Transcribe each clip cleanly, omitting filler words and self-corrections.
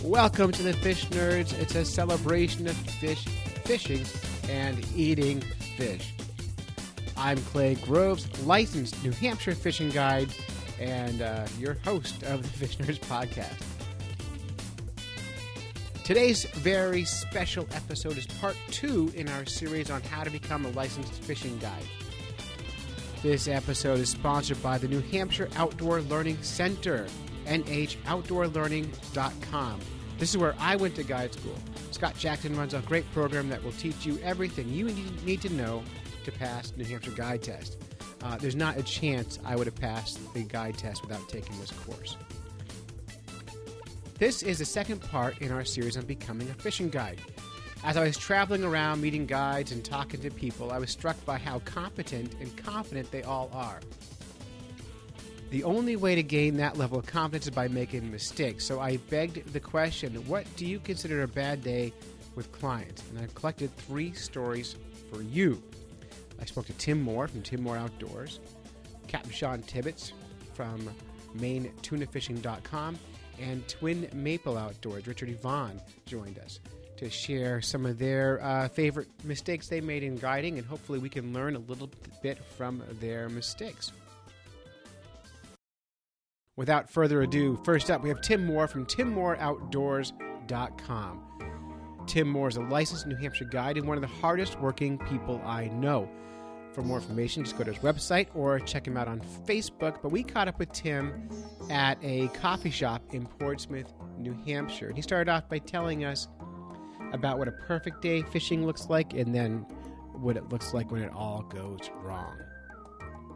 Welcome to the Fish Nerds. It's a celebration of fishing, and eating fish. I'm Clay Groves, licensed New Hampshire fishing guide, and your host of the Fish Nerds podcast. Today's very special episode is part 2 in our series on how to become a licensed fishing guide. This episode is sponsored by the New Hampshire Outdoor Learning Center, NHOutdoorlearning.com. This is where I went to guide school. Scott Jackson runs a great program that will teach you everything you need to know to pass New Hampshire guide test. There's not a chance I would have passed the guide test without taking this course. This is the second part in our series on becoming a fishing guide. As I was traveling around meeting guides and talking to people, I was struck by how competent and confident they all are. The only way to gain that level of confidence is by making mistakes. So I begged the question, what do you consider a bad day with clients? And I've collected 3 stories for you. I spoke to Tim Moore from Tim Moore Outdoors, Captain Sean Tibbetts from MaineTunaFishing.com, and Twin Maple Outdoors. Richard Yvonne joined us to share some of their favorite mistakes they made in guiding, and hopefully we can learn a little bit from their mistakes. Without further ado, first up we have Tim Moore from TimMooreOutdoors.com. Tim Moore is a licensed New Hampshire guide and one of the hardest working people I know. For more information, just go to his website or check him out on Facebook. But we caught up with Tim at a coffee shop in Portsmouth, New Hampshire. And he started off by telling us about what a perfect day fishing looks like and then what it looks like when it all goes wrong.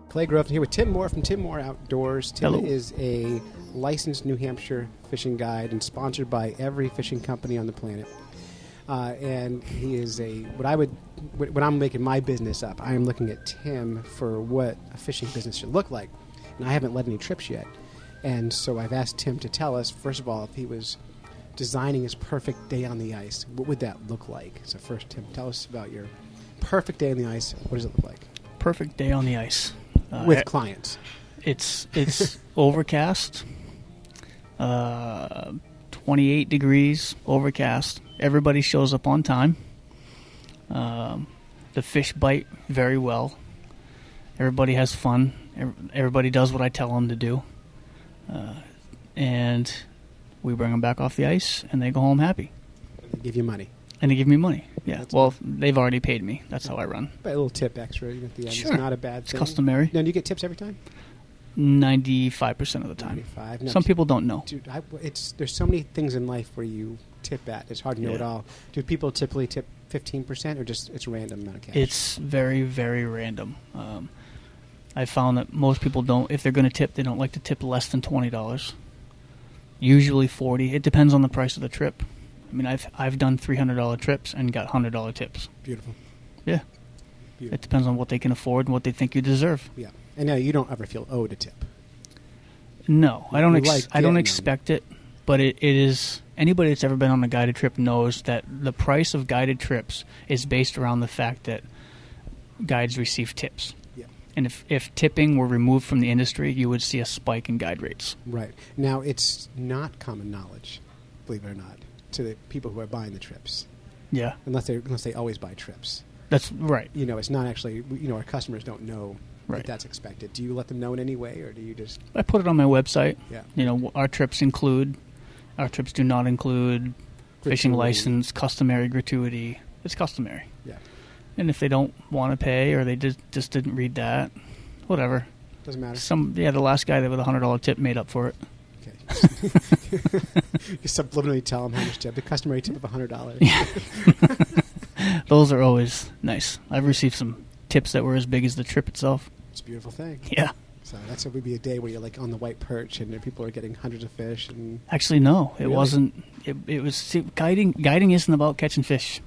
Clay Grove here with Tim Moore from Tim Moore Outdoors. Tim Hello. is a licensed New Hampshire fishing guide and sponsored by every fishing company on the planet. And he is when I'm making my business up, I am looking at Tim for what a fishing business should look like. And I haven't led any trips yet. And so I've asked Tim to tell us, first of all, if he was designing his perfect day on the ice, what would that look like? So first, Tim, tell us about your perfect day on the ice. What does it look like? Perfect day on the ice. With clients. It's overcast, 28 degrees, overcast. Everybody shows up on time. The fish bite very well. Everybody has fun. Everybody does what I tell them to do. And we bring them back off the ice, and they go home happy. They give you money. And they give me money. Yeah. That's well, they've already paid me. That's how I run. But a little tip extra at the end. Sure. It's not a bad thing. It's customary. Now, do you get tips every time? 95% of the time. 95. No, Some people don't know. Dude, there's so many things in life where you tip at. It's hard to know it all. Do people typically tip 15% or just it's a random amount of cash? It's very, very random. I found that most people don't, if they're going to tip, they don't like to tip less than $20. Usually $40. It depends on the price of the trip. I mean, I've done $300 trips and got $100 tips. Beautiful. Yeah. Beautiful. It depends on what they can afford and what they think you deserve. Yeah. And now you don't ever feel owed a tip. No, I don't. I don't getting expect it, but it is. Anybody that's ever been on a guided trip knows that the price of guided trips is based around the fact that guides receive tips. Yeah. And if tipping were removed from the industry, you would see a spike in guide rates. Right. Now, it's not common knowledge, believe it or not, to the people who are buying the trips. Yeah. Unless they always buy trips. That's right. It's not actually, our customers don't know Right. that that's expected. Do you let them know in any way, or do you just... I put it on my website. Yeah. Our trips do not include fishing license, customary gratuity. It's customary. Yeah. And if they don't want to pay or they just didn't read that, whatever. Doesn't matter. The last guy that with a $100 tip made up for it. Okay. You subliminally tell them how much tip. The customary tip of $100. Yeah. Those are always nice. I've received some tips that were as big as the trip itself. It's a beautiful thing. Yeah. So that's what would be a day where you're like on the white perch and people are getting hundreds of fish. And Actually, no, it Really? wasn't. It was guiding. Guiding isn't about catching fish.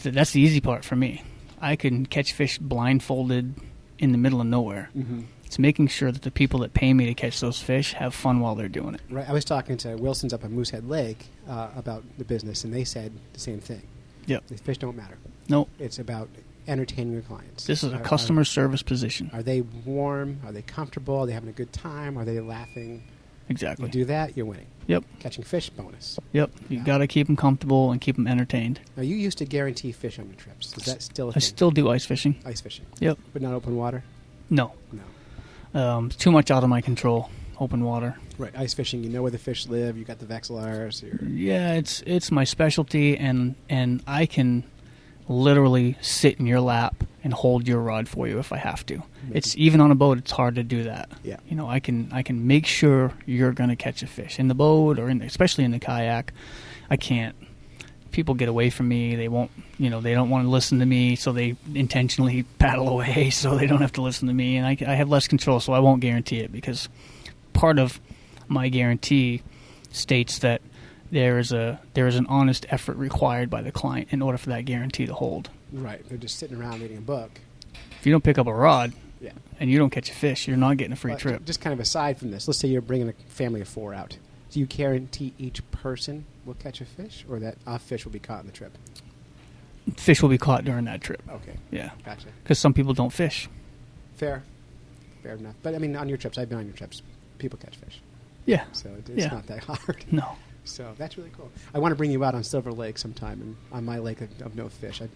That's the easy part for me. I can catch fish blindfolded in the middle of nowhere. Mm-hmm. It's making sure that the people that pay me to catch those fish have fun while they're doing it. Right. I was talking to Wilson's up at Moosehead Lake about the business, and they said the same thing. Yep. The fish don't matter. Nope. It's about entertaining your clients. This is a customer service position. Are they warm? Are they comfortable? Are they having a good time? Are they laughing? Exactly. You do that, you're winning. Yep. Catching fish, bonus. Yep. You got to keep them comfortable and keep them entertained. Now, you used to guarantee fish on your trips. Is that still a I thing? still do ice fishing. Ice fishing. Yep. But not open water? No. No. It's too much out of my control. Open water. Right. Ice fishing, you know where the fish live. You got the Vexillars. Yeah, it's my specialty, and I can literally sit in your lap and hold your rod for you if I have to. It's even on a boat. It's hard to do that. Yeah. You know, I can make sure you're going to catch a fish in the boat or especially in the kayak. I can't. People get away from me. They won't. You know, they don't want to listen to me, so they intentionally paddle away so they don't have to listen to me. And I have less control, so I won't guarantee it because part of my guarantee states that there is an honest effort required by the client in order for that guarantee to hold. Right. They're just sitting around reading a book. If you don't pick up a rod Yeah. and you don't catch a fish, you're not getting a free But trip. just kind of aside from this, let's say you're bringing a family of 4 out. Do you guarantee each person will catch a fish, or that a fish will be caught on the trip? Fish will be caught during that trip. Okay. Yeah. Gotcha. Because some people don't fish. Fair enough. But I mean, on your trips, I've been on your trips. People catch fish, Yeah. so it's Yeah. not that hard. No. So that's really cool. I want to bring you out on Silver Lake sometime, and on my lake of no fish, and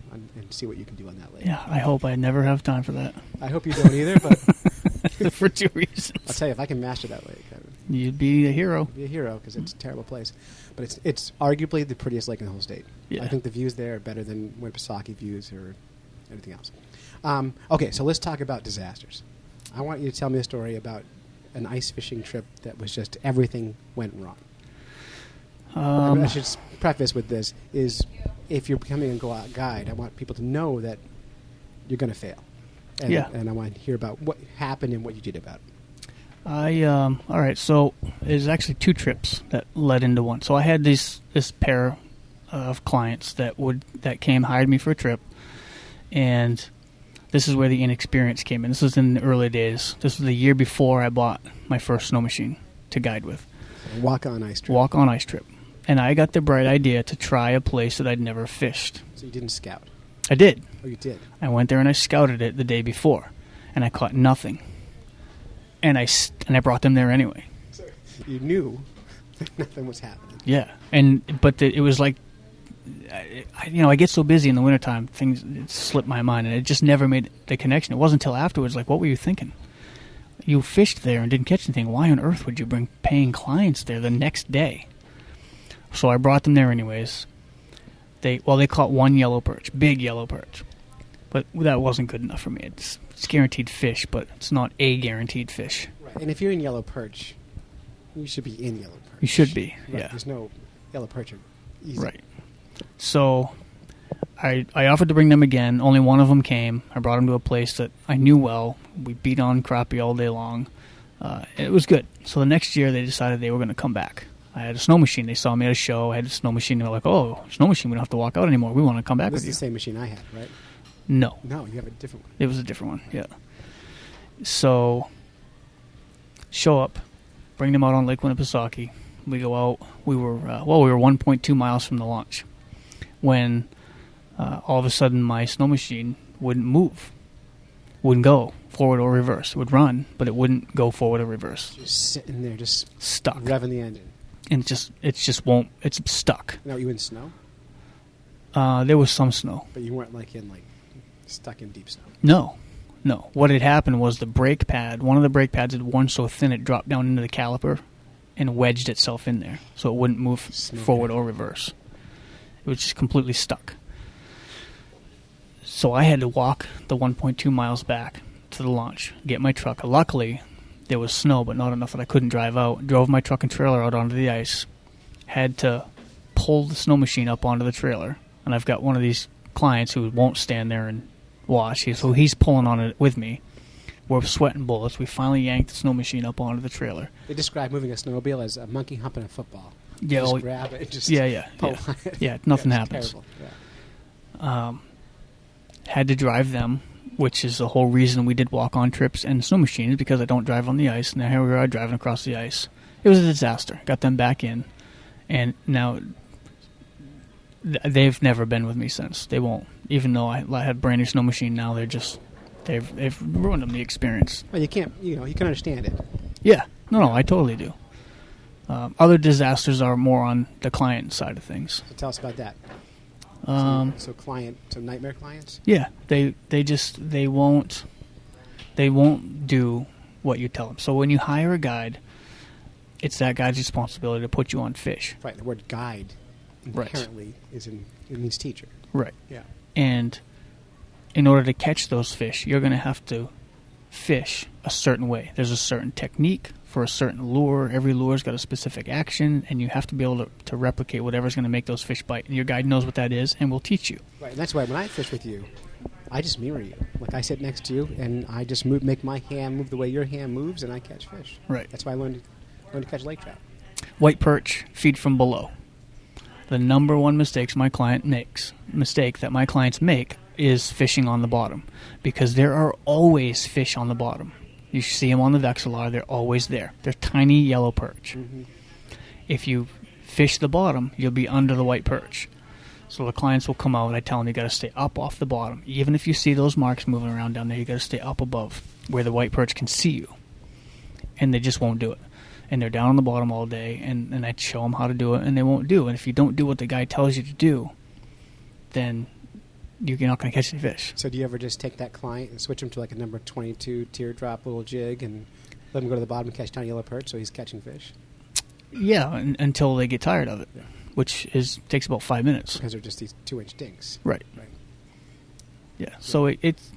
see what you can do on that lake. Yeah, I hope I never have time for that. I hope you don't either, but For 2 reasons. I'll tell you, if I can master that lake, I would You'd be a hero. be a hero because it's a terrible place. But it's arguably the prettiest lake in the whole state. Yeah. I think the views there are better than Winnipesaukee views or anything else. Okay, so let's talk about disasters. I want you to tell me a story about an ice fishing trip that was just everything went wrong. I should preface with this is if you're becoming a guide, I want people to know that you're going to fail. And, Yeah. And I want to hear about what happened and what you did about it. All right, so there's actually 2 trips that led into one. So I had this pair of clients that came, hired me for a trip, and this is where the inexperience came in. This was in the early days. This was the year before I bought my first snow machine to guide with. So walk-on ice trip. Walk-on ice trip. And I got the bright idea to try a place that I'd never fished. So you didn't scout. I did. Oh, you did? I went there and I scouted it the day before, and I caught nothing. And I brought them there anyway. So you knew that nothing was happening. Yeah, but it was like, I get so busy in the wintertime, things slip my mind, and it just never made the connection. It wasn't until afterwards, like, what were you thinking? You fished there and didn't catch anything. Why on earth would you bring paying clients there the next day? So I brought them there anyways. They caught 1 yellow perch, big yellow perch. But that wasn't good enough for me. It's guaranteed fish, but it's not a guaranteed fish. Right. And if you're in yellow perch, you should be in yellow perch. You should be, Right. yeah. There's no yellow perch are easy. Right. So I offered to bring them again. Only one of them came. I brought them to a place that I knew well. We beat on crappie all day long. It was good. So the next year they decided they were going to come back. I had a snow machine. They saw me at a show. I had a snow machine. They were like, oh, snow machine. We don't have to walk out anymore. We want to come back This with is you. the same machine I had, right? No. No, you have a different one. It was a different one, yeah. So, show up, bring them out on Lake Winnipesaukee. We go out. We were 1.2 miles from the launch when all of a sudden my snow machine wouldn't move, wouldn't go forward or reverse. It would run, but it wouldn't go forward or reverse. Just sitting there, just Stuck, revving the engine. and it just won't. It's stuck. Now, you in snow? There was some snow. But you weren't stuck in deep snow. No. What had happened was the brake pad, one of the brake pads had worn so thin it dropped down into the caliper and wedged itself in there so it wouldn't move forward or reverse. It was just completely stuck. So I had to walk the 1.2 miles back to the launch, get my truck. Luckily, there was snow, but not enough that I couldn't drive out. Drove my truck and trailer out onto the ice. Had to pull the snow machine up onto the trailer. And I've got one of these clients who won't stand there and watch. So he's pulling on it with me. We're sweating bullets. We finally yanked the snow machine up onto the trailer. They describe moving a snowmobile as a monkey humping a football. Yeah, Just oh, grab it and just yeah. pull on it. Yeah, nothing it's happens. Terrible. Yeah. Had to drive them which is the whole reason we did walk-on trips and snow machines, because I don't drive on the ice. Now here we are driving across the ice. It was a disaster. Got them back in, and now they've never been with me since. They won't. Even though I had a brand new snow machine, now they've ruined them the experience. Well, you can't, you can understand it. Yeah. No, I totally do. Other disasters are more on the client side of things. So tell us about that. So nightmare clients? Yeah, they won't do what you tell them. So when you hire a guide, it's that guide's responsibility to put you on fish. Right. The word guide inherently it means teacher. Right. Yeah. And in order to catch those fish, you're going to have to fish a certain way. There's a certain technique for a certain lure. Every lure's got a specific action, and you have to be able to replicate whatever's going to make those fish bite. And your guide knows what that is and will teach you. Right, and that's why when I fish with you, I just mirror you. Like I sit next to you, and I just make my hand move the way your hand moves, and I catch fish. Right. That's why I learned to catch lake trout. White perch feed from below. The number one mistake that my clients make is fishing on the bottom, because there are always fish on the bottom. You see them on the Vexilar, they're always there. They're tiny yellow perch. Mm-hmm. If you fish the bottom, you'll be under the white perch. So the clients will come out, I tell them you got to stay up off the bottom. Even if you see those marks moving around down there, you got to stay up above where the white perch can see you. And they just won't do it. And they're down on the bottom all day, and I show them how to do it, and they won't do it. And if you don't do what the guy tells you to do, then you're not going to catch any fish. So do you ever just take that client and switch him to like a number 22 teardrop little jig and let him go to the bottom and catch tiny yellow perch so he's catching fish? Yeah, until they get tired of it, which takes about 5 minutes. Because they're just these 2-inch dinks. Right. Yeah, so it's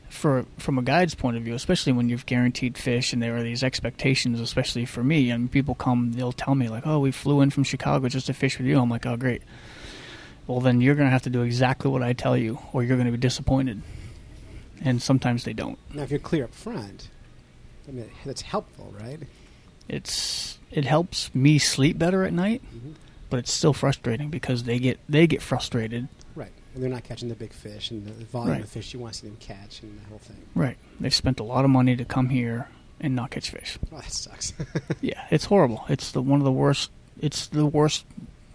from a guide's point of view, especially when you've guaranteed fish and there are these expectations, especially for me, and people come, they'll tell me like, oh, we flew in from Chicago just to fish with you. I'm like, oh, great. Well, then you're going to have to do exactly what I tell you, or you're going to be disappointed. And sometimes they don't. Now, if you're clear up front, I mean, that's helpful, right? It helps me sleep better at night, but it's still frustrating because they get frustrated. Right, and they're not catching the big fish and the volume of fish you want to see them catch and the whole thing. Right, they've spent a lot of money to come here and not catch fish. Oh, that sucks. Yeah, it's horrible. It's one of the worst. It's the worst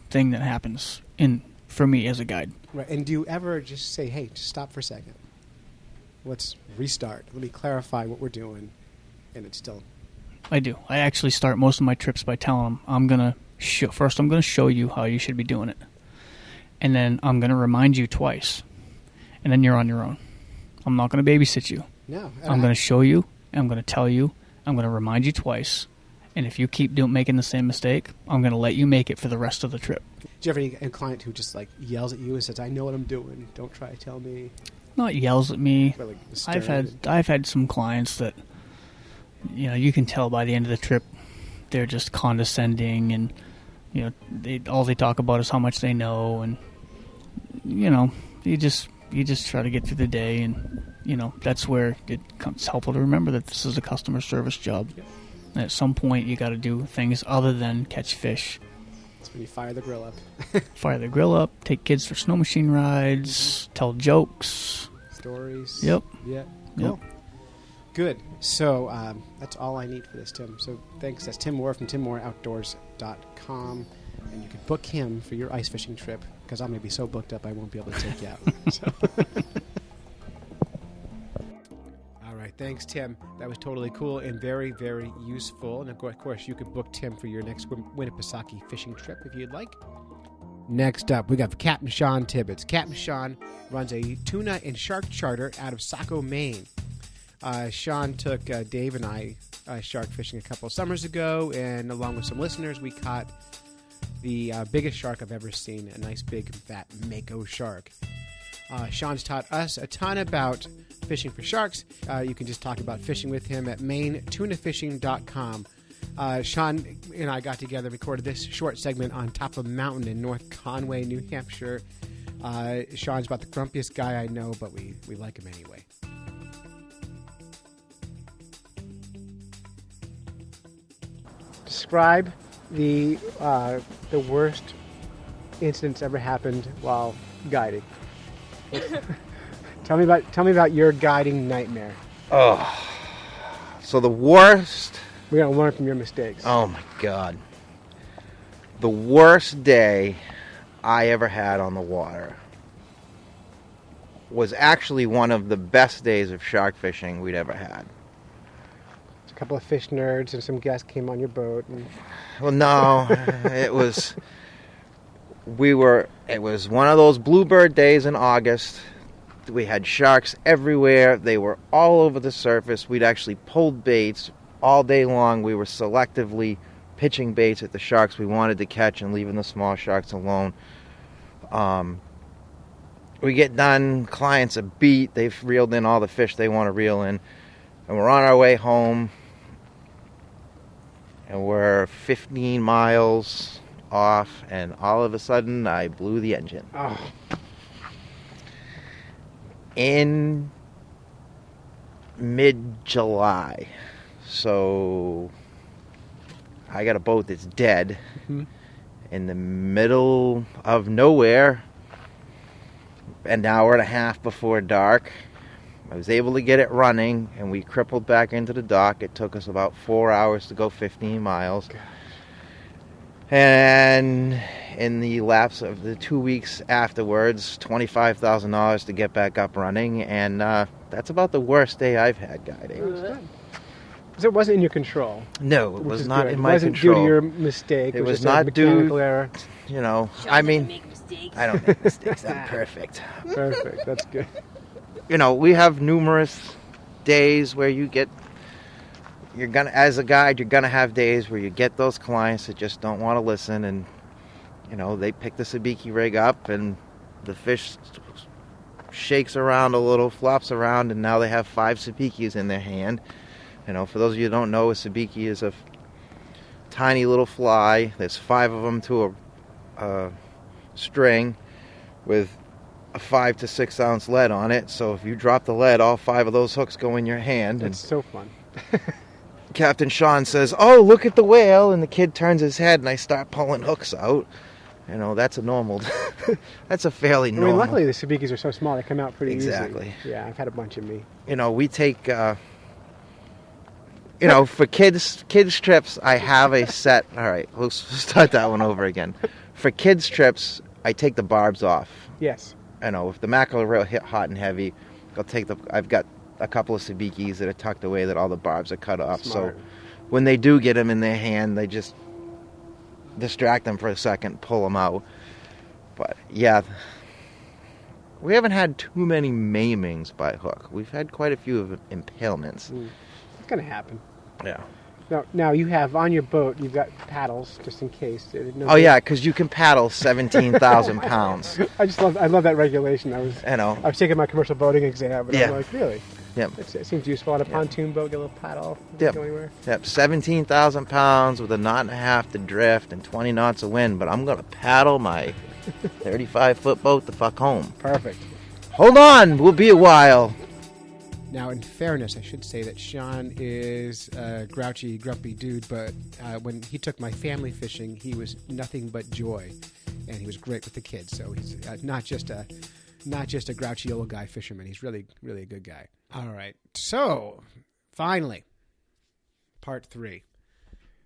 thing that happens for me as a guide. Right, and do you ever just say, hey, just stop for a second. Let's restart. Let me clarify what we're doing. And it's still... I do. I actually start most of my trips by telling them, I'm going to show you how you should be doing it. And then I'm going to remind you twice. And then you're on your own. I'm not going to babysit you. No. I'm going to show you. I'm going to tell you. I'm going to remind you twice. And if you keep making the same mistake, I'm going to let you make it for the rest of the trip. Do you have any client who just like yells at you and says, I know what I'm doing. Don't try to tell me? Not yells at me. Like I've had some clients that, you can tell by the end of the trip, they're just condescending, and all they talk about is how much they know, and you just try to get through the day, and that's where it's helpful to remember that this is a customer service job. Yep. And at some point, you got to do things other than catch fish. That's when you fire the grill up. Fire the grill up, take kids for snow machine rides, tell jokes. Stories. Yep. Yeah. Cool. Yep. Good. So that's all I need for this, Tim. So thanks. That's Tim Moore from TimMooreOutdoors.com. And you can book him for your ice fishing trip, because I'm going to be so booked up I won't be able to take you out. So. All right. Thanks, Tim. That was totally cool and very, very useful. And, of course, you could book Tim for your next Winnipesaukee fishing trip if you'd like. Next up, we got Captain Sean Tibbetts. Captain Sean runs a tuna and shark charter out of Saco, Maine. Sean took Dave and I shark fishing a couple of summers ago, and along with some listeners, we caught the biggest shark I've ever seen, a nice big fat mako shark. Sean's taught us a ton about fishing for sharks. You can just talk about fishing with him at MaineTunaFishing.com. Sean and I got together and recorded this short segment on top of a mountain in North Conway, New Hampshire. Sean's about the grumpiest guy I know, but we like him anyway. Describe the worst incidents ever happened while guiding. Tell me about your guiding nightmare. Oh, so the worst. We gotta learn from your mistakes. Oh my God. The worst day I ever had on the water was actually one of the best days of shark fishing we'd ever had. A couple of fish nerds and some guests came on your boat. Well, no, it was one of those bluebird days in August. We had sharks everywhere. They were all over the surface. We'd actually pulled baits all day long. We were selectively pitching baits at the sharks we wanted to catch and leaving the small sharks alone. We get done, clients are beat, they've reeled in all the fish they want to reel in, and we're on our way home, and we're 15 miles off, and all of a sudden I blew the engine. Oh. In mid-July. So I got a boat that's dead in the middle of nowhere, an hour and a half before dark. I was able to get it running, and we crippled back into the dock. It took us about 4 hours to go 15 miles. Gosh. And in the lapse of the 2 weeks afterwards, $25,000 to get back up running, and that's about the worst day I've had guiding. Because it wasn't in your control. No, it was not good. in my control. It wasn't control. due to your mistake. It was just not a mechanical due. error. You know, Sean I doesn't mean, make mistakes. I don't make mistakes. I'm perfect. Perfect. That's good. You know, we have numerous days where as a guide, you're gonna have days where you get those clients that just don't want to listen, and you know, they pick the sabiki rig up and the fish shakes around a little, flops around, and now they have 5 sabikis in their hand. You know, for those of you who don't know, a sabiki is a tiny little fly. There's 5 of them to a string with a 5 to 6 ounce lead on it. So if you drop the lead, all 5 of those hooks go in your hand. It's so fun. Captain Sean says, "Oh, look at the whale," and the kid turns his head, and I start pulling hooks out. You know, that's a normal. That's a fairly normal. I mean, luckily the sabikis are so small; they come out pretty Exactly. easily. Yeah, I've had a bunch of me. You know, we take. You know, for kids trips, I have a set. All right, we'll start that one over again. For kids trips, I take the barbs off. Yes. You know, if the mackerel rail hit hot and heavy, I've got a couple of sabikis that are tucked away that all the barbs are cut off. Smart. So when they do get them in their hand, they just distract them for a second, pull them out. But yeah, we haven't had too many maimings by hook. We've had quite a few of impalements. It's gonna happen. Yeah. Now you have on your boat. You've got paddles just in case. Oh yeah, because you can paddle 17,000 pounds. I love that regulation. I You know. was taking my commercial boating exam, and Yeah. I'm like, really? Yep. It seems useful on a pontoon boat. Get a little paddle. Yep. Go anywhere. Yep. 17,000 pounds with a knot and a half to drift and 20 knots of wind. But I'm gonna paddle my 35-foot boat the fuck home. Perfect. Hold on, we'll be a while. Now, in fairness, I should say that Sean is a grouchy, grumpy dude, but when he took my family fishing, he was nothing but joy, and he was great with the kids. So he's not just a grouchy old guy fisherman. He's really, really a good guy. All right. So, finally, part 3.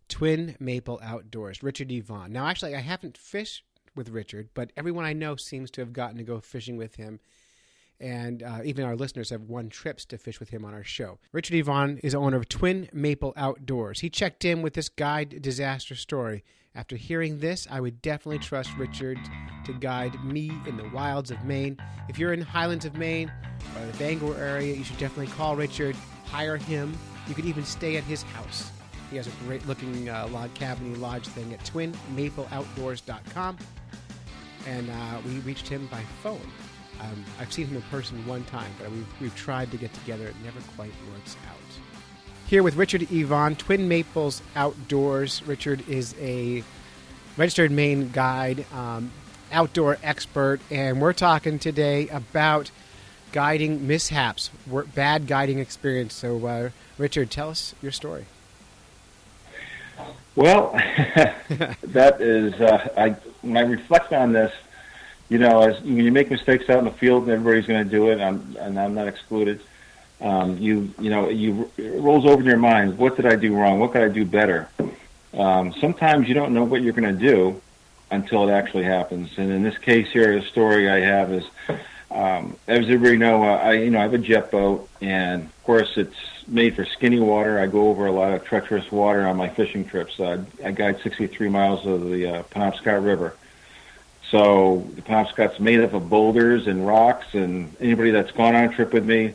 Twin Maple Outdoors, Richard E. Vaughn. Now, actually, I haven't fished with Richard, but everyone I know seems to have gotten to go fishing with him. And even our listeners have won trips to fish with him on our show. Richard E. Vaughn is owner of Twin Maple Outdoors. He checked in with this guide disaster story. After hearing this, I would definitely trust Richard to guide me in the wilds of Maine. If you're in Highlands of Maine or the Bangor area, you should definitely call Richard, hire him. You could even stay at his house. He has a great-looking log cabin lodge thing at twinmapleoutdoors.com. And we reached him by phone. I've seen him in person one time, but we've tried to get together. It never quite works out. Here with Richard E. Vaughn, Twin Maples Outdoors. Richard is a registered Maine guide, outdoor expert, and we're talking today about guiding mishaps, bad guiding experience. So, Richard, tell us your story. Well, that is, when I reflect on this, when you make mistakes out in the field, and everybody's going to do it, and I'm not excluded. It rolls over in your mind. What did I do wrong? What could I do better? Sometimes you don't know what you're going to do until it actually happens. And in this case here, the story I have is, as everybody know, I have a jet boat, and of course it's made for skinny water. I go over a lot of treacherous water on my fishing trips. I guide 63 miles of the Penobscot River. So the Penobscot's made up of boulders and rocks, and anybody that's gone on a trip with me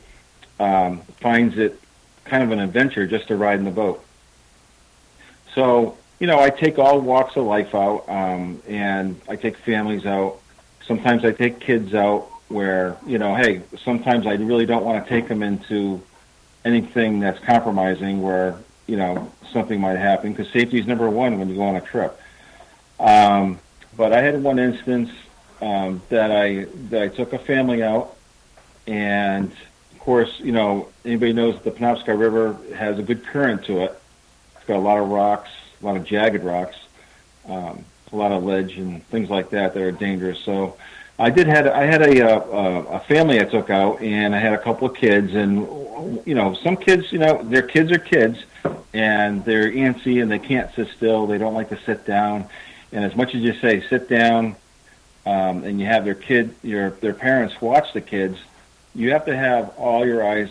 finds it kind of an adventure just to ride in the boat. So, I take all walks of life out, and I take families out. Sometimes I take kids out where, hey, sometimes I really don't want to take them into anything that's compromising where, something might happen, because safety is number one when you go on a trip. But I had one instance that I took a family out, and of course, anybody knows the Penobscot River has a good current to it. It's got a lot of rocks, a lot of jagged rocks, a lot of ledge and things like that are dangerous. So I had a family I took out, and I had a couple of kids, and some kids, their kids are kids, and they're antsy and they can't sit still. They don't like to sit down. And as much as you say sit down, and you have their parents watch the kids, you have to have all your eyes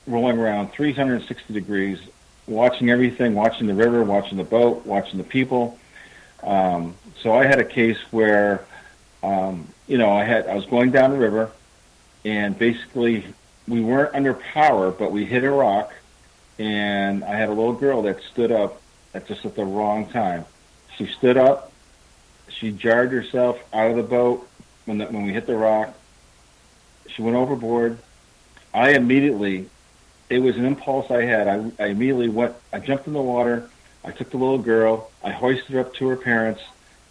rolling around 360 degrees, watching everything, watching the river, watching the boat, watching the people. So I had a case where, I was going down the river, and basically we weren't under power, but we hit a rock, and I had a little girl that stood up at the wrong time. She stood up, she jarred herself out of the boat when we hit the rock. She went overboard. It was an impulse I had. I immediately I jumped in the water, I took the little girl, I hoisted her up to her parents,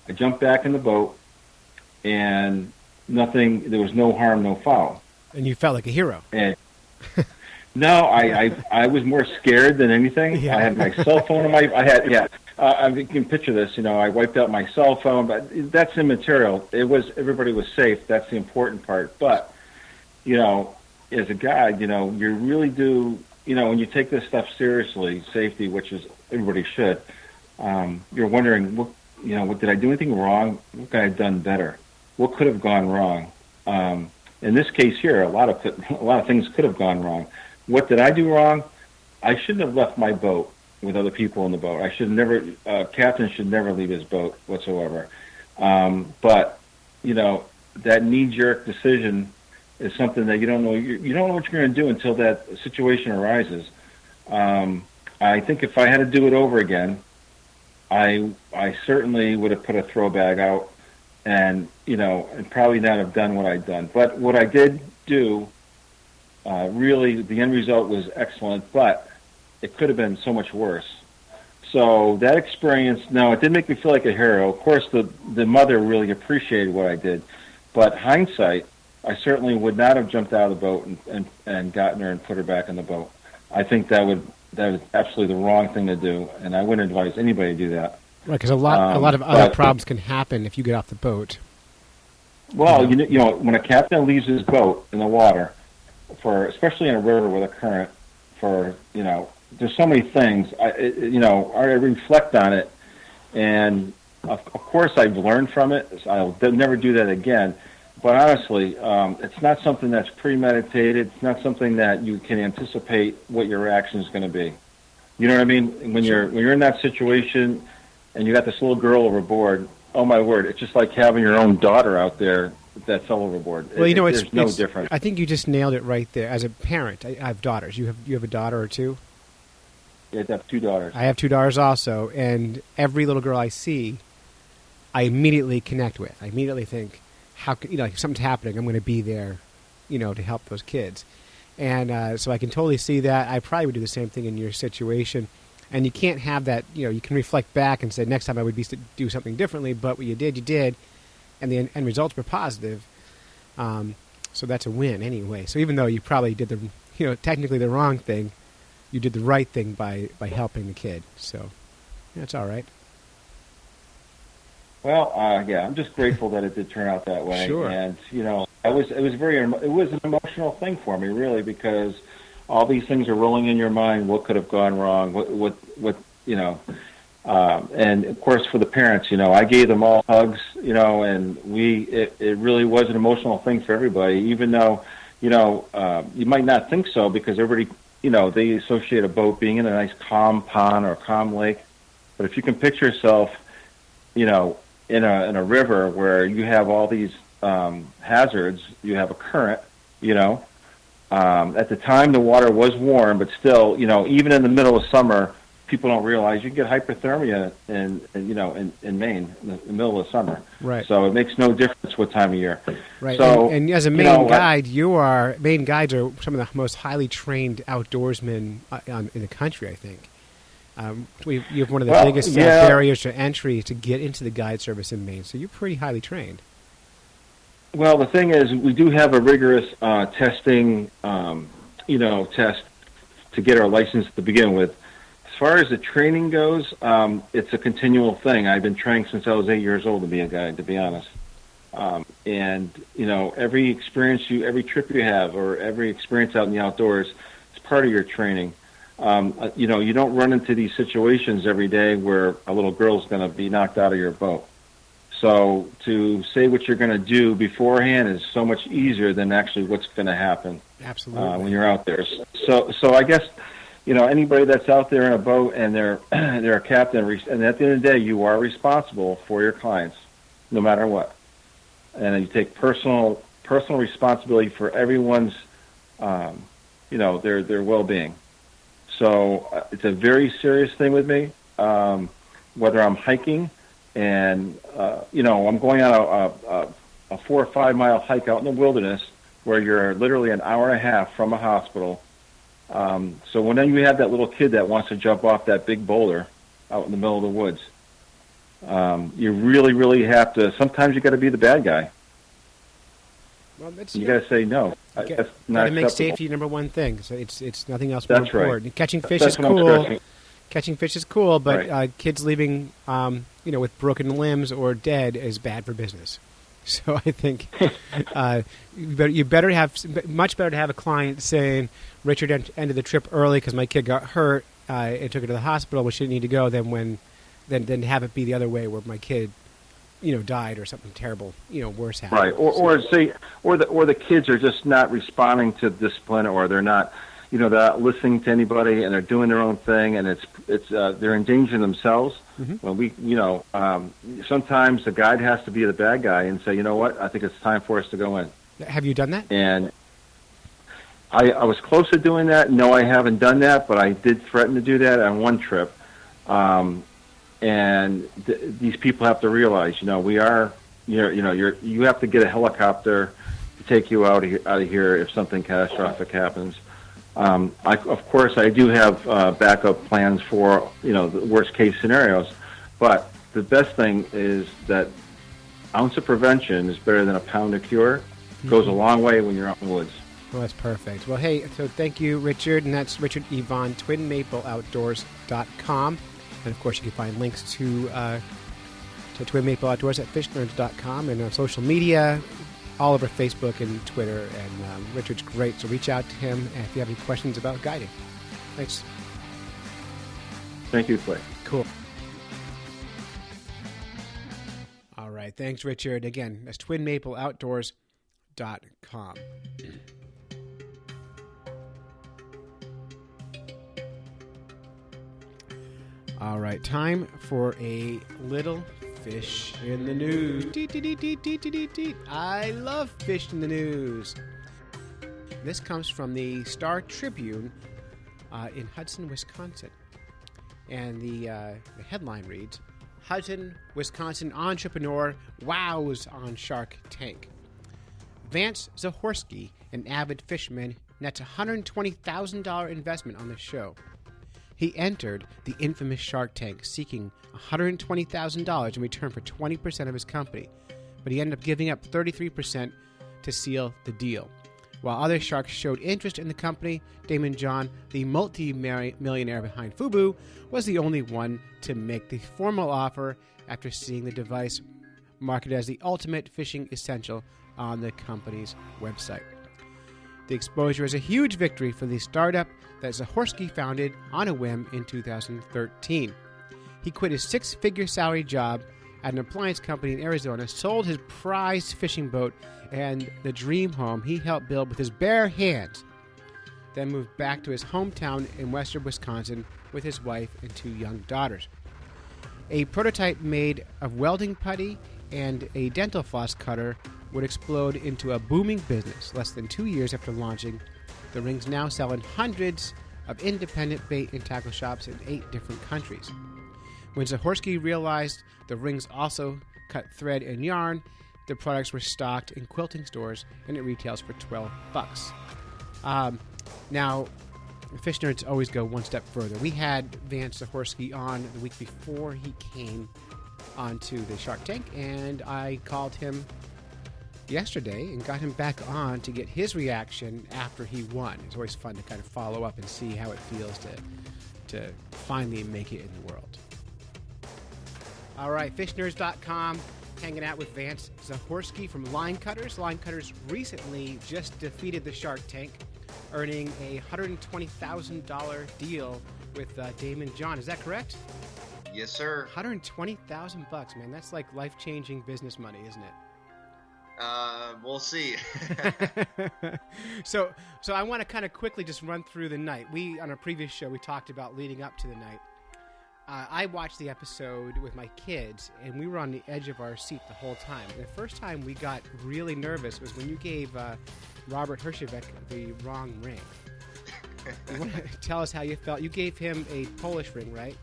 I jumped back in the boat, and there was no harm, no foul. And you felt like a hero. And no, I was more scared than anything. Yeah. I had my cell phone you can picture this. I wiped out my cell phone, but that's immaterial. Everybody was safe. That's the important part. But as a guide, you really do. When you take this stuff seriously, safety, which is everybody should. You're wondering, what did I do anything wrong? What could I have done better? What could have gone wrong? In this case here, a lot of things could have gone wrong. What did I do wrong? I shouldn't have left my boat with other people in the boat. Captain should never leave his boat whatsoever. But that knee-jerk decision is something that you don't know. You don't know what you're going to do until that situation arises. I think if I had to do it over again, I certainly would have put a throw bag out, and probably not have done what I'd done. But what I did do, really, the end result was excellent, but it could have been so much worse. So that experience, now it did make me feel like a hero. Of course, the mother really appreciated what I did, but hindsight, I certainly would not have jumped out of the boat and gotten her and put her back in the boat. I think that was absolutely the wrong thing to do, and I wouldn't advise anybody to do that. Right, because a lot of other problems can happen if you get off the boat. Well, when a captain leaves his boat in the water, especially in a river with a current, there's so many things. I reflect on it, and of course I've learned from it. I'll never do that again. But honestly, it's not something that's premeditated. It's not something that you can anticipate what your reaction is going to be. You know what I mean? When you're in that situation and you got this little girl overboard, oh my word, it's just like having your own daughter out there that fell overboard. Well, there's no difference. I think you just nailed it right there. As a parent, I have daughters. You have a daughter or two? Yeah, I have 2 daughters. I have 2 daughters also, and every little girl I see, I immediately connect with. I immediately think, how if something's happening, I'm going to be there, to help those kids. And so I can totally see that. I probably would do the same thing in your situation. And you can't have that, you can reflect back and say, next time I would do something differently, but what you did, and the end results were positive. So that's a win anyway. So even though you probably did technically the wrong thing, you did the right thing by helping the kid. So that's all right. Well, yeah, I'm just grateful that it did turn out that way. Sure. And it was an emotional thing for me, really, because all these things are rolling in your mind. What could have gone wrong? What and of course for the parents, I gave them all hugs, and it really was an emotional thing for everybody, even though, you might not think so because everybody, they associate a boat being in a nice calm pond or calm lake. But if you can picture yourself, in a river where you have all these hazards, you have a current, at the time the water was warm, but still, even in the middle of summer, people don't realize you can get hypothermia in Maine in the middle of summer. Right. So it makes no difference what time of year. Right. So, and as a Maine guide, Maine guides are some of the most highly trained outdoorsmen in the country, I think. You have one of the biggest barriers to entry to get into the guide service in Maine, so you're pretty highly trained. Well, the thing is, we do have a rigorous testing, test to get our license to begin with. As far as the training goes, it's a continual thing. I've been training since I was 8 years old to be a guide, to be honest. And every experience every trip you have, or every experience out in the outdoors, is part of your training. You don't run into these situations every day where a little girl's going to be knocked out of your boat. So to say what you're going to do beforehand is so much easier than actually what's going to happen. Absolutely. When you're out there. So I guess, anybody that's out there in a boat and they're a captain, and at the end of the day, you are responsible for your clients, no matter what. And you take personal responsibility for everyone's, their well-being. So it's a very serious thing with me, whether I'm hiking and, I'm going on a 4 or 5 mile hike out in the wilderness where you're literally an hour and a half from a hospital. So when you have that little kid that wants to jump off that big boulder out in the middle of the woods, you really, really have to, sometimes you got to be the bad guy. Well, you got to say no. That's not got to make acceptable. safety number one thing. So it's nothing else That's more right. important. Catching fish That's is what I'm cool. stressing. Catching fish is cool, but Right. Kids leaving, with broken limbs or dead is bad for business. So I think you better have much better to have a client saying, "Richard ended the trip early because my kid got hurt and took her to the hospital, which she didn't need to go." Than have it be the other way where my kid, died or something terrible, worse happened. Right, or the kids are just not responding to discipline, or they're not, they're not listening to anybody, and they're doing their own thing, and it's they're endangering themselves. Mm-hmm. Well, sometimes the guide has to be the bad guy and say, you know what, I think it's time for us to go in. Have you done that? And I was close to doing that. No, I haven't done that, but I did threaten to do that on one trip. And these people have to realize, you have to get a helicopter to take you out of here if something catastrophic happens. Of course, I do have backup plans for the worst case scenarios, but the best thing is that ounce of prevention is better than a pound of cure. It goes a long way when you're out in the woods. Well, that's perfect. Well, hey, so thank you, Richard, and that's Richard Evon, TwinMapleOutdoors.com. And, of course, you can find links to Twin Maple Outdoors at fishnerds.com and on social media, all over Facebook and Twitter. And Richard's great, so reach out to him if you have any questions about guiding. Thanks. Thank you, Clay. Cool. All right. Thanks, Richard. Again, that's TwinMapleOutdoors.com. All right, time for a little fish in the news. I love fish in the news. This comes from the Star Tribune in Hudson, Wisconsin. And the headline reads, Hudson, Wisconsin entrepreneur wows on Shark Tank. Vance Zahorsky, an avid fisherman, nets $120,000 investment on the show. He entered the infamous Shark Tank seeking $120,000 in return for 20% of his company, but he ended up giving up 33% to seal the deal. While other sharks showed interest in the company, Daymond John, the multi-millionaire behind FUBU, was the only one to make the formal offer after seeing the device marketed as the ultimate fishing essential on the company's website. The exposure is a huge victory for the startup that Zahorsky founded on a whim in 2013. He quit his six-figure salary job at an appliance company in Arizona, sold his prized fishing boat and the dream home he helped build with his bare hands, then moved back to his hometown in western Wisconsin with his wife and two young daughters. A prototype made of welding putty and a dental floss cutter would explode into a booming business. Less than 2 years after launching, the rings now sell in hundreds of independent bait and tackle shops in 8 different countries. When Zahorsky realized the rings also cut thread and yarn, the products were stocked in quilting stores, and it retails for $12. Now, fish nerds always go one step further. We had Vance Zahorsky on the week before he came onto the Shark Tank, and I called him yesterday and got him back on to get his reaction after he won. It's always fun to kind of follow up and see how it feels to finally make it in the world. All right, fishnerds.com, hanging out with Vance Zahorsky from Line Cutters. Line Cutters recently just defeated the Shark Tank, earning a $120,000 deal with Daymond John. Is that correct? Yes, sir. $120,000, man. That's like life-changing business money, isn't it? We'll see. So I want to kind of quickly just run through the night. On our previous show, we talked about leading up to the night. I watched the episode with my kids, and we were on the edge of our seat the whole time. The first time we got really nervous was when you gave Robert Hershevek the wrong ring. You want to tell us how you felt? You gave him a Polish ring, right?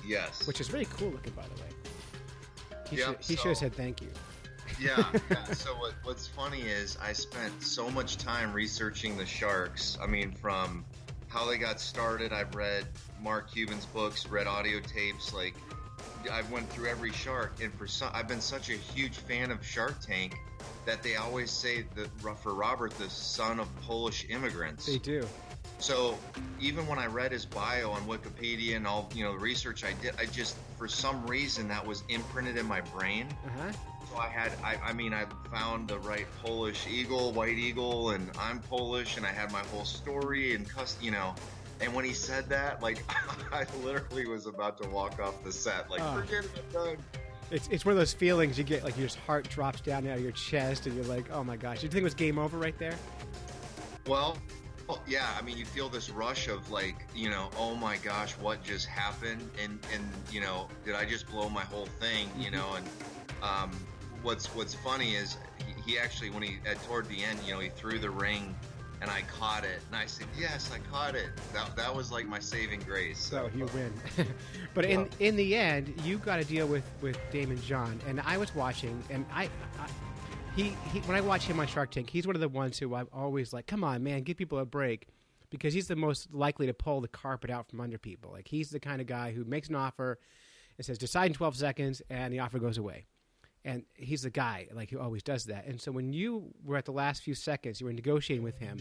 Yes. Which is really cool looking, by the way. He should have said thank you. Yeah. So what's funny is I spent so much time researching the Sharks. I mean, from how they got started, I've read Mark Cuban's books, read audio tapes. Like, I went through every shark, and I've been such a huge fan of Shark Tank that they always say that for Robert, the son of Polish immigrants. They do. So even when I read his bio on Wikipedia and all the research I did, I just, for some reason, that was imprinted in my brain. Uh-huh. So I found the right Polish eagle, white eagle, and I'm Polish, and I had my whole story and and when he said that, like, I literally was about to walk off the set, like, forget it, I'm done. It's one of those feelings you get, like your heart drops down out of your chest, and you're like, oh my gosh. Did you think it was game over right there? Well, yeah, I mean, you feel this rush of like, oh my gosh, what just happened? And did I just blow my whole thing? And what's funny is he actually, when toward the end, he threw the ring and I caught it, and I said, yes, I caught it. That was like my saving grace. So you win. But in the end, you got to deal with Daymond John, and I was watching, and He when I watch him on Shark Tank, he's one of the ones who I'm always like, come on, man, give people a break, because he's the most likely to pull the carpet out from under people. Like, he's the kind of guy who makes an offer and says, decide in 12 seconds, and the offer goes away. And he's the guy, like, who always does that. And so when you were at the last few seconds, you were negotiating with him,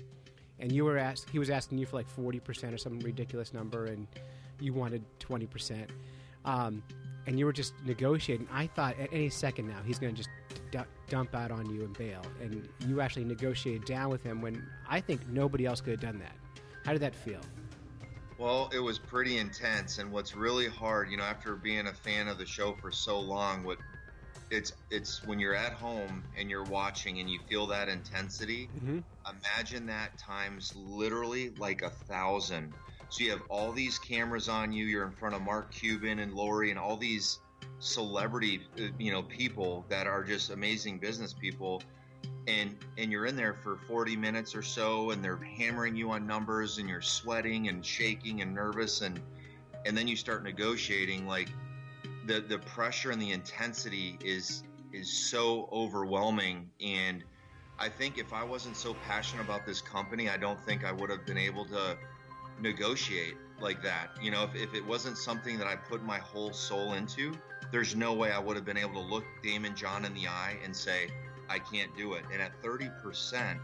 and he was asking you for like 40% or some ridiculous number, and you wanted 20%. And you were just negotiating. I thought at any second now he's going to just dump out on you and bail. And you actually negotiated down with him when I think nobody else could have done that. How did that feel? Well, it was pretty intense. And what's really hard, after being a fan of the show for so long, it's when you're at home and you're watching and you feel that intensity. Mm-hmm. Imagine that times literally like 1,000. So you have all these cameras on you. You're in front of Mark Cuban and Lori and all these celebrity, people that are just amazing business people. And you're in there for 40 minutes or so, and they're hammering you on numbers, and you're sweating and shaking and nervous. And then you start negotiating. Like, the pressure and the intensity is so overwhelming. And I think if I wasn't so passionate about this company, I don't think I would have been able to negotiate like that. If it wasn't something that I put my whole soul into, there's no way I would have been able to look Daymond John in the eye and say, I can't do it. And at 30%,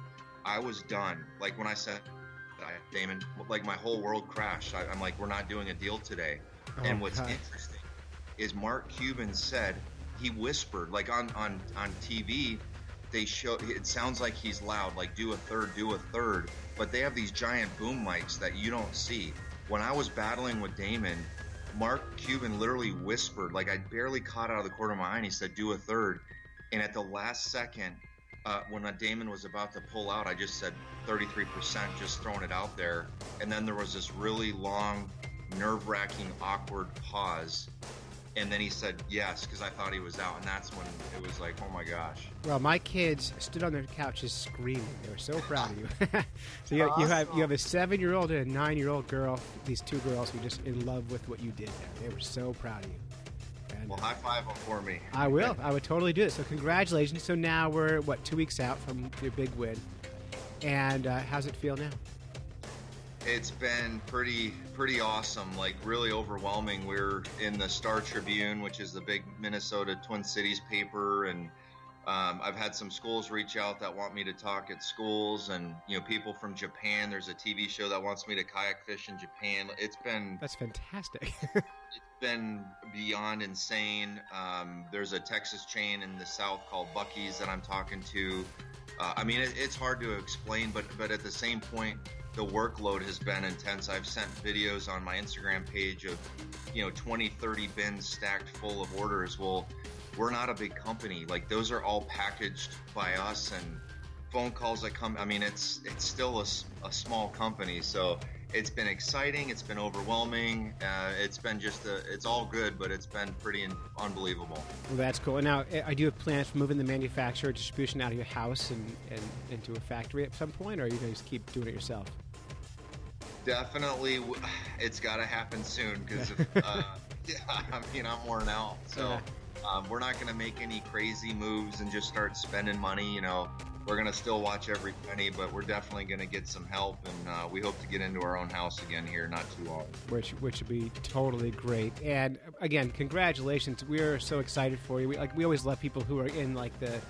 I was done. Like, when I said, Daymond, like, my whole world crashed. I'm like, we're not doing a deal today. And what's interesting is Mark Cuban said, he whispered, like on TV. They show, it sounds like he's loud, like do a third, but they have these giant boom mics that you don't see. When I was battling with Damon, Mark Cuban literally whispered, like I barely caught out of the corner of my eye, and he said, do a third. And at the last second, when Damon was about to pull out, I just said 33%, just throwing it out there. And then there was this really long, nerve-wracking, awkward pause. And then he said yes, because I thought he was out. And that's when it was like, oh my gosh. Well, my kids stood on their couches screaming. They were so proud of you. So you have a 7-year-old and a 9-year-old girl. These two girls who are just in love with what you did there. They were so proud of you. And, well, high five them for me. I will. I would totally do it. So congratulations. So now we're 2 weeks out from your big win. And how's it feel now? It's been pretty awesome, like really overwhelming. We're in the Star Tribune, which is the big Minnesota Twin Cities paper, and I've had some schools reach out that want me to talk at schools, and people from Japan. There's a TV show that wants me to kayak fish in Japan. That's fantastic. It's been beyond insane. There's a Texas chain in the South called Buc-ee's that I'm talking to. It's hard to explain, but at the same point, the workload has been intense. I've sent videos on my Instagram page of 20, 30 bins stacked full of orders. Well, we're not a big company. Like, those are all packaged by us, and phone calls that come. It's still a small company, so it's been exciting. It's been overwhelming. It's been it's all good, but it's been pretty unbelievable. Well, that's cool. And now, I do have plans for moving the manufacturer distribution out of your house and into a factory at some point, or are you going to just keep doing it yourself? Definitely, it's got to happen soon, because I'm worn out. So we're not going to make any crazy moves and just start spending money. We're going to still watch every penny, but we're definitely going to get some help, and we hope to get into our own house again here not too long. Which would be totally great. And again, congratulations. We're so excited for you. We always love people who are in like the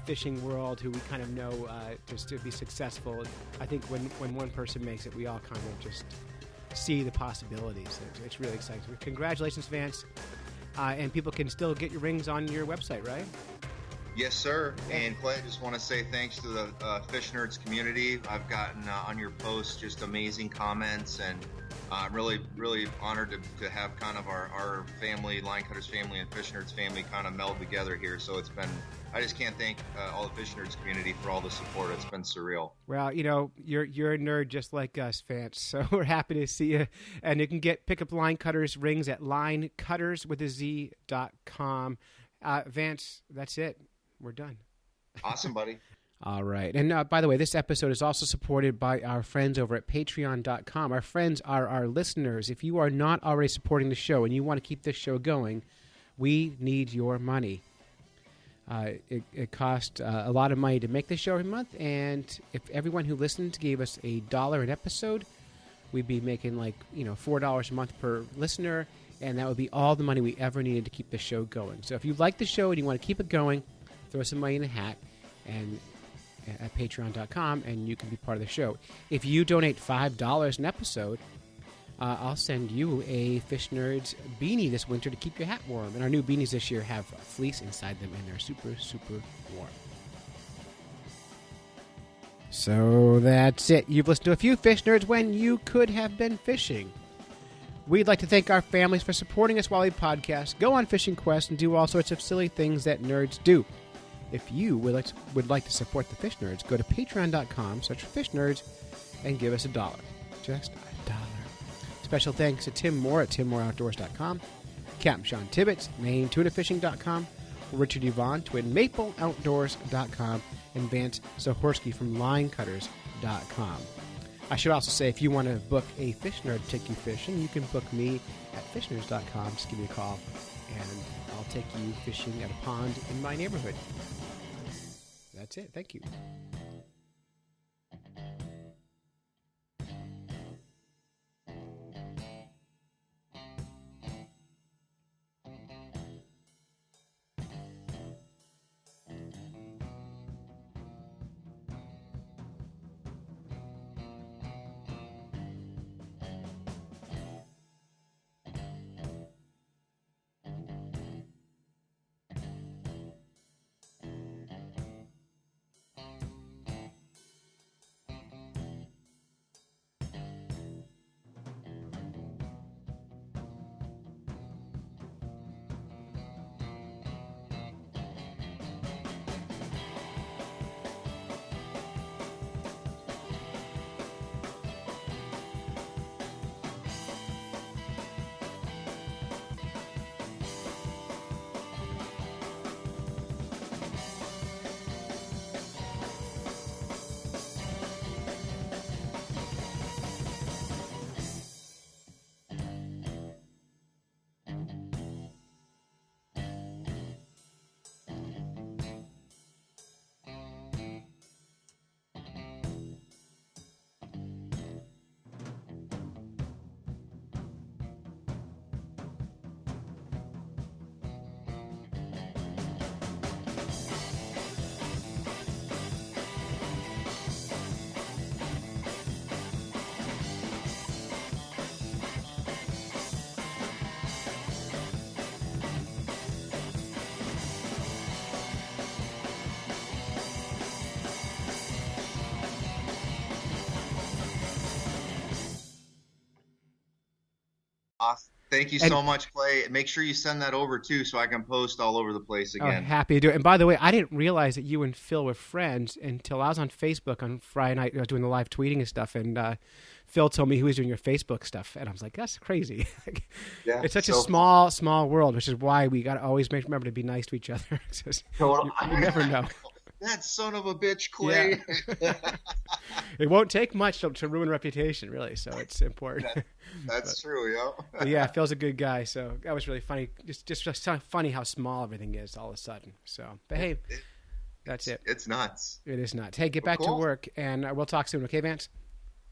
fishing world, who we kind of know just to be successful. I think when one person makes it, we all kind of just see the possibilities. It's really exciting. So congratulations, Vance. And people can still get your rings on your website, right? Yes, sir. And Clay, I just want to say thanks to the Fish Nerds community. I've gotten on your posts just amazing comments, and I'm really, really honored to have kind of our family, Line Cutters family and Fish Nerds family, kind of meld together here. So I just can't thank all the Fish Nerds community for all the support. It's been surreal. Well, you're a nerd just like us, Vance. So we're happy to see you. And you can pick up Line Cutters rings at linecutterswithaz.com. Vance, that's it. We're done. Awesome, buddy. All right. And by the way, this episode is also supported by our friends over at patreon.com. Our friends are our listeners. If you are not already supporting the show and you want to keep this show going, we need your money. It costs a lot of money to make this show every month, and if everyone who listens gave us $1 an episode, we'd be making $4 a month per listener, and that would be all the money we ever needed to keep the show going. So if you like the show and you want to keep it going, throw some money in the hat and at patreon.com, and you can be part of the show. If you donate $5 an episode, I'll send you a Fish Nerds beanie this winter to keep your hat warm. And our new beanies this year have fleece inside them, and they're super, super warm. So that's it. You've listened to a few Fish Nerds when you could have been fishing. We'd like to thank our families for supporting us while we podcast, go on fishing quests, and do all sorts of silly things that nerds do. If you would like to support the Fish Nerds, go to patreon.com, search for Fish Nerds, and give us $1. Just $1. Special thanks to Tim Moore at TimMooreOutdoors.com, Captain Sean Tibbetts, MaineTunaFishing.com, Richard Yvonne, TwinMapleOutdoors.com, and Vance Zahorsky from LineCutters.com. I should also say, if you want to book a Fish Nerd to take you fishing, you can book me at FishNerds.com. Just give me a call, and I'll take you fishing at a pond in my neighborhood. That's it. Thank you. Awesome. Thank you so much, Clay. Make sure you send that over too, so I can post all over the place again. Happy to do it. And by the way, I didn't realize that you and Phil were friends until I was on Facebook on Friday night. I was doing the live tweeting and stuff, and Phil told me he was doing your Facebook stuff, and I was like, "That's crazy." Yeah, it's such a small world, which is why we got to always remember to be nice to each other. You never know. That son of a bitch, Clay. Yeah. It won't take much to ruin reputation, really. So it's important. That's true, yeah. Yeah, Phil's a good guy, so that was really funny. Just funny how small everything is all of a sudden. So, but hey, that's it. It's nuts. It is nuts. Hey, get back to work, and we'll talk soon. Okay, Vance?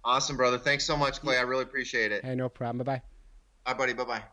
Awesome, brother. Thanks so much, Clay. I really appreciate it. Hey, no problem. Bye-bye. Bye, buddy. Bye-bye.